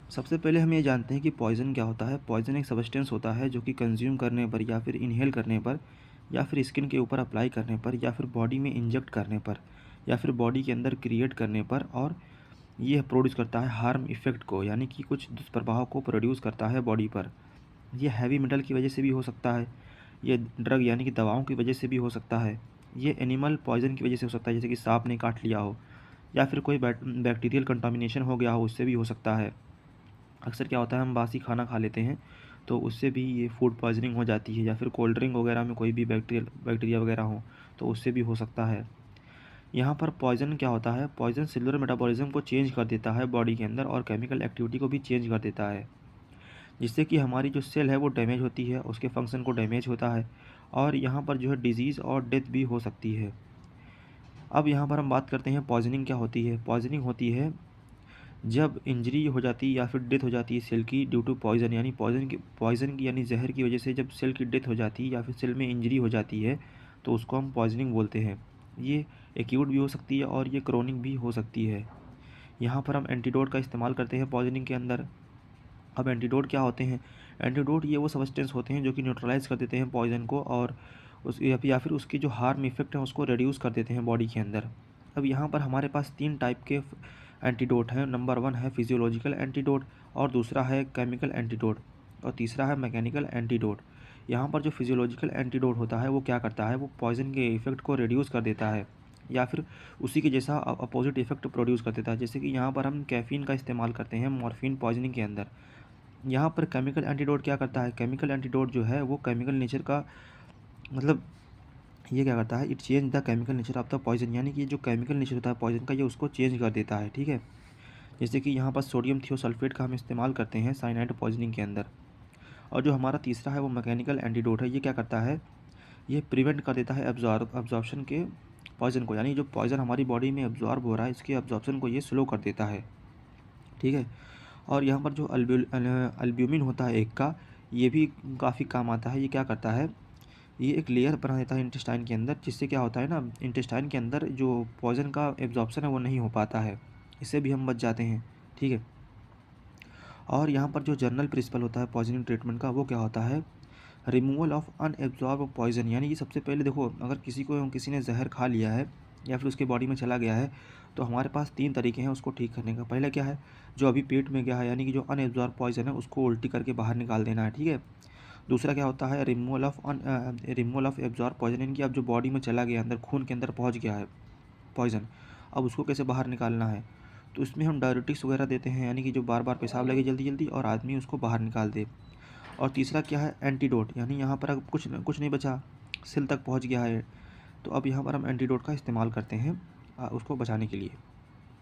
सबसे पहले हम ये जानते हैं कि पॉइज़न क्या होता है। पॉइज़न एक सब्सटेंस होता है जो कि कंज्यूम करने पर या फिर इन्हेल करने पर या फिर स्किन के ऊपर अप्लाई करने पर या फिर बॉडी में इंजेक्ट करने पर या फिर बॉडी के अंदर क्रिएट करने पर और ये प्रोड्यूस करता है हार्म इफ़ेक्ट को, यानी कि कुछ दुष्प्रभाव को प्रोड्यूस करता है बॉडी पर। ये हैवी मेटल की वजह से भी हो सकता है, ये ड्रग यानी कि दवाओं की वजह से भी हो सकता है, ये एनिमल पॉइज़न की वजह से हो सकता है, जैसे कि सांप ने काट लिया हो या फिर कोई बैक्टीरियल कंटामिनेशन हो गया हो, उससे भी हो सकता है। अक्सर क्या होता है, हम बासी खाना खा लेते हैं तो उससे भी ये फूड पॉइज़निंग हो जाती है, या फिर कोल्ड ड्रिंक वगैरह में कोई भी बैक्टीरिया वगैरह हो तो उससे भी हो सकता है। यहाँ पर पॉइज़न क्या होता है, पॉइज़न सेलुलर मेटाबॉलिज्म को चेंज कर देता है बॉडी के अंदर और केमिकल एक्टिविटी को भी चेंज कर देता है, जिससे कि हमारी जो सेल है वो डैमेज होती है, उसके फंक्शन को डैमेज होता है और यहाँ पर जो है डिजीज़ और डेथ भी हो सकती है। अब यहाँ पर हम बात करते हैं पॉइज़निंग क्या होती है। पॉइज़निंग होती है जब इंजरी हो जाती है या फिर डेथ हो जाती है सेल की ड्यू टू पॉइज़न, यानी पॉइज़न की यानी जहर की वजह से जब सेल की डेथ हो जाती है या फिर सेल में इंजरी हो जाती है तो उसको हम पॉइज़निंग बोलते हैं। ये एक्यूट भी हो सकती है और ये क्रोनिक भी हो सकती है। यहाँ पर हम एंटीडोट का इस्तेमाल करते हैं पॉइज़निंग के अंदर। अब एंटीडोट क्या होते हैं? एंटीडोट ये वो सब्सटेंस होते हैं जो कि न्यूट्रलाइज़ कर देते हैं पॉइज़न को और उस या फिर उसकी जो हार्म इफ़ेक्ट है उसको रिड्यूस कर देते हैं बॉडी के अंदर। अब यहाँ पर हमारे पास 3 टाइप के एंटीडोट हैं। नंबर 1 है फिजियोलॉजिकल एंटीडोट और दूसरा है केमिकल एंटीडोट और तीसरा है मैकेनिकल एंटीडोट। यहाँ पर जो फिजियोलॉजिकल एंटीडोट होता है वो क्या करता है, वो पॉइज़न के इफ़ेक्ट को रिड्यूस कर देता है या फिर उसी के जैसा अपोज़िट इफ़ेक्ट प्रोड्यूस कर देता है। जैसे कि यहाँ पर हम कैफ़ीन का इस्तेमाल करते हैं मॉर्फिन पॉइज़निंग के अंदर। यहाँ पर केमिकल एंटीडोट क्या करता है, केमिकल एंटीडोट जो है वो केमिकल नेचर का मतलब ये क्या करता है, it change the chemical nature of the poison, यानी कि जो केमिकल नेचर होता है पॉइजन का ये उसको चेंज कर देता है। ठीक है, जैसे कि यहाँ पर सोडियम थियोसल्फेट का हम इस्तेमाल करते हैं साइनाइड पॉइजनिंग के अंदर। और जो हमारा तीसरा है वो मैकेनिकल एंटीडोट है, ये क्या करता है, ये प्रिवेंट कर देता है एब्जॉर्प्शन के पॉइजन को, यानी जो पॉइजन हमारी बॉडी में एब्जॉर्ब हो रहा है इसके एब्जॉर्प्शन को ये स्लो कर देता है। ठीक है, और यहाँ पर जो अल्ब्यूमिन होता है एक का, ये भी काफ़ी काम आता है। ये क्या करता है, ये एक लेयर बना देता है इंटेस्टाइन के अंदर, जिससे क्या होता है ना, इंटेस्टाइन के अंदर जो पॉइज़न का एब्जॉर्प्शन है वो नहीं हो पाता है, इससे भी हम बच जाते हैं। ठीक है, और यहाँ पर जो जनरल प्रिंसिपल होता है पॉइजनिंग ट्रीटमेंट का वो क्या होता है, रिमूवल ऑफ अनएब्जॉर्ब पॉइजन, यानी कि सबसे पहले देखो, अगर किसी ने जहर खा लिया है या फिर उसके बॉडी में चला गया है तो हमारे पास 3 तरीके हैं उसको ठीक करने का। पहला क्या है, जो अभी पेट में गया है यानी कि जो अनएब्जॉर्ब पॉइजन है उसको उल्टी करके बाहर निकाल देना है। ठीक है, दूसरा क्या होता है, रिमूवल ऑफ एब्जॉर्ब पॉइजन, यानी कि अब जो बॉडी में चला गया, अंदर खून के अंदर पहुंच गया है पॉइजन, अब उसको कैसे बाहर निकालना है, तो इसमें हम डायरेटिक्स वगैरह देते हैं, यानी कि जो बार बार पेशाब लगे जल्दी जल्दी और आदमी उसको बाहर निकाल दे। और तीसरा क्या है, एंटीडोट, यानी यहाँ पर अब कुछ नहीं बचा, सेल तक पहुँच गया है, तो अब यहाँ पर हम एंटीडोट का इस्तेमाल करते हैं उसको बचाने के लिए।